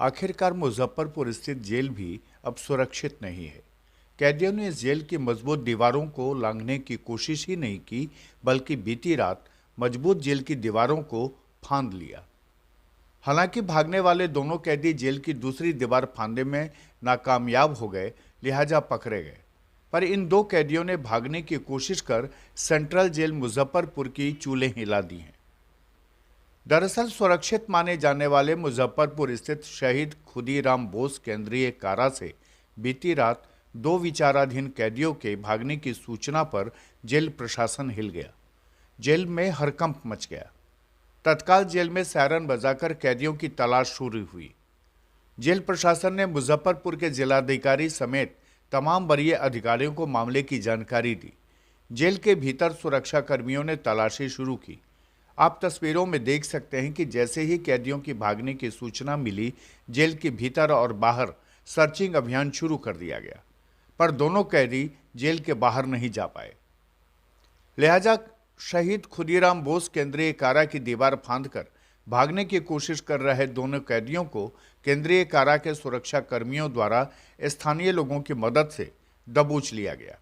आखिरकार मुजफ्फरपुर स्थित जेल भी अब सुरक्षित नहीं है। कैदियों ने इस जेल की मजबूत दीवारों को लांघने की कोशिश ही नहीं की, बल्कि बीती रात मजबूत जेल की दीवारों को फांद लिया। हालांकि भागने वाले दोनों कैदी जेल की दूसरी दीवार फांदने में नाकामयाब हो गए, लिहाजा पकड़े गए। पर इन दो कैदियों ने भागने की कोशिश कर सेंट्रल जेल मुजफ्फरपुर की चूल्हें हिला दी हैं। दरअसल सुरक्षित माने जाने वाले मुजफ्फरपुर स्थित शहीद खुदीराम बोस केंद्रीय कारा से बीती रात दो विचाराधीन कैदियों के भागने की सूचना पर जेल प्रशासन हिल गया। जेल में हड़कंप मच गया। तत्काल जेल में सायरन बजाकर कैदियों की तलाश शुरू हुई। जेल प्रशासन ने मुजफ्फरपुर के जिलाधिकारी समेत तमाम वरीय अधिकारियों को मामले की जानकारी दी। जेल के भीतर सुरक्षा कर्मियों ने तलाशी शुरू की। आप तस्वीरों में देख सकते हैं कि जैसे ही कैदियों की भागने की सूचना मिली, जेल के भीतर और बाहर सर्चिंग अभियान शुरू कर दिया गया, पर दोनों कैदी जेल के बाहर नहीं जा पाए। लिहाजा शहीद खुदीराम बोस केंद्रीय कारा की दीवार फांदकर भागने की कोशिश कर रहे दोनों कैदियों को केंद्रीय कारा के सुरक्षा कर्मियों द्वारा स्थानीय लोगों की मदद से दबोच लिया गया।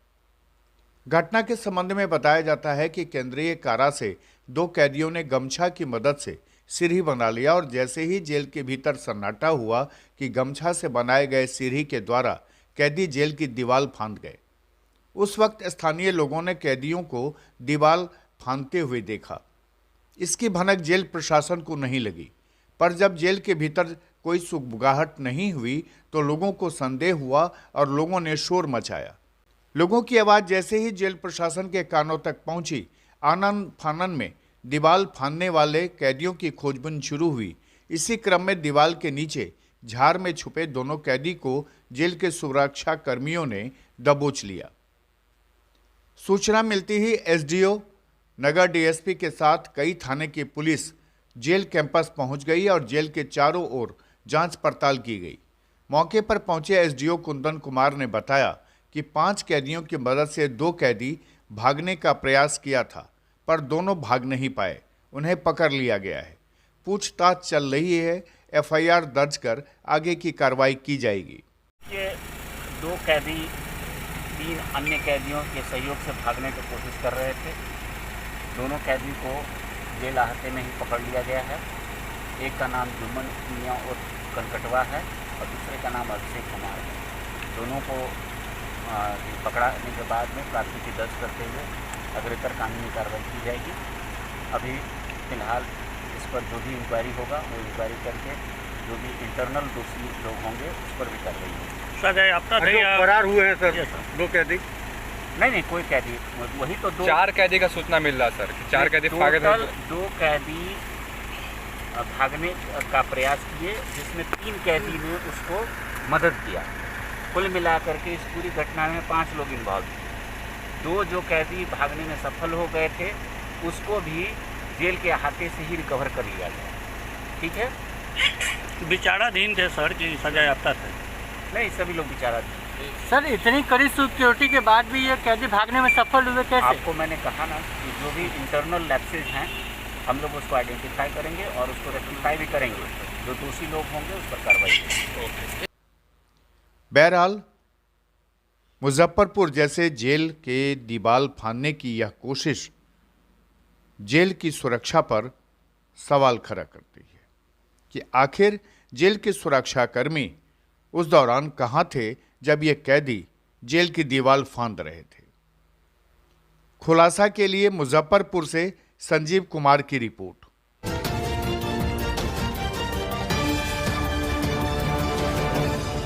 घटना के संबंध में बताया जाता है कि केंद्रीय कारा से दो कैदियों ने गमछा की मदद से सीढ़ी बना लिया और जैसे ही जेल के भीतर सन्नाटा हुआ कि गमछा से बनाए गए सीढ़ी के द्वारा कैदी जेल की दीवार फांद गए। उस वक्त स्थानीय लोगों ने कैदियों को दीवार फांदते हुए देखा। इसकी भनक जेल प्रशासन को नहीं लगी, पर जब जेल के भीतर कोई सुगबुगाहट नहीं हुई तो लोगों को संदेह हुआ और लोगों ने शोर मचाया। लोगों की आवाज़ जैसे ही जेल प्रशासन के कानों तक पहुंची, आनन फानन में दीवार फांदने वाले कैदियों की खोजबीन शुरू हुई। इसी क्रम में दीवार के नीचे झाड़ में छुपे दोनों कैदी को जेल के सुरक्षा कर्मियों ने दबोच लिया। सूचना मिलती ही एसडीओ, नगर डीएसपी के साथ कई थाने की पुलिस जेल कैंपस पहुंच गई और जेल के चारों ओर जांच पड़ताल की गई। मौके पर पहुंचे एसडीओ कुंदन कुमार ने बताया कि 5 कैदियों की मदद से 2 कैदी भागने का प्रयास किया था, पर दोनों भाग नहीं पाए। उन्हें पकड़ लिया गया है। पूछताछ चल रही है। एफआईआर दर्ज कर आगे की कार्रवाई की जाएगी। ये 2 कैदी 3 अन्य कैदियों के सहयोग से भागने की कोशिश कर रहे थे। दोनों कैदी को जेल आहते में ही पकड़ लिया गया है। एक का नाम जुम्मन मियां और कनकटवा है और दूसरे का नाम अभिषेक कुमार है। दोनों को पकड़ाने के बाद में प्राथमिकी दर्ज करते हुए अग्रेतर कानूनी कार्रवाई की जाएगी। अभी फिलहाल इस पर जो भी इंक्वायरी होगा वो इंक्वायरी करके जो भी इंटरनल दोषी लोग होंगे उस पर भी कार्रवाई होगी। सर आपका फरार हुए हैं सर 2 कैदी? नहीं, कोई कैदी, वही तो 2 4 कैदी का सूचना मिल रहा सर। 4 कैदी भागे थे। 2 कैदी भागने का प्रयास किए, जिसमें 3 कैदी ने उसको मदद किया। कुल मिलाकर के इस पूरी घटना में 5 लोग इन्वॉल्व थे। 2 जो कैदी भागने में सफल हो गए थे उसको भी जेल के अहाते से ही रिकवर कर लिया गया। ठीक है, विचाराधीन थे सर कि सजा याफ्ता थे? नहीं, सभी लोग विचाराधीन। सर इतनी कड़ी सिक्योरिटी के बाद भी ये कैदी भागने में सफल हुए कैसे? आपको मैंने कहा ना कि जो भी इंटरनल लैप्सेज हैं हम लोग उसको आइडेंटिफाई करेंगे और उसको रेक्टिफाई भी करेंगे। जो दोषी लोग होंगे उस पर कार्रवाई करेंगे। बहरहाल मुजफ्फरपुर जैसे जेल के दीवार फांदने की यह कोशिश जेल की सुरक्षा पर सवाल खड़ा करती है कि आखिर जेल के सुरक्षाकर्मी उस दौरान कहां थे जब ये कैदी जेल की दीवार फांद रहे थे। खुलासा के लिए मुजफ्फरपुर से संजीव कुमार की रिपोर्ट।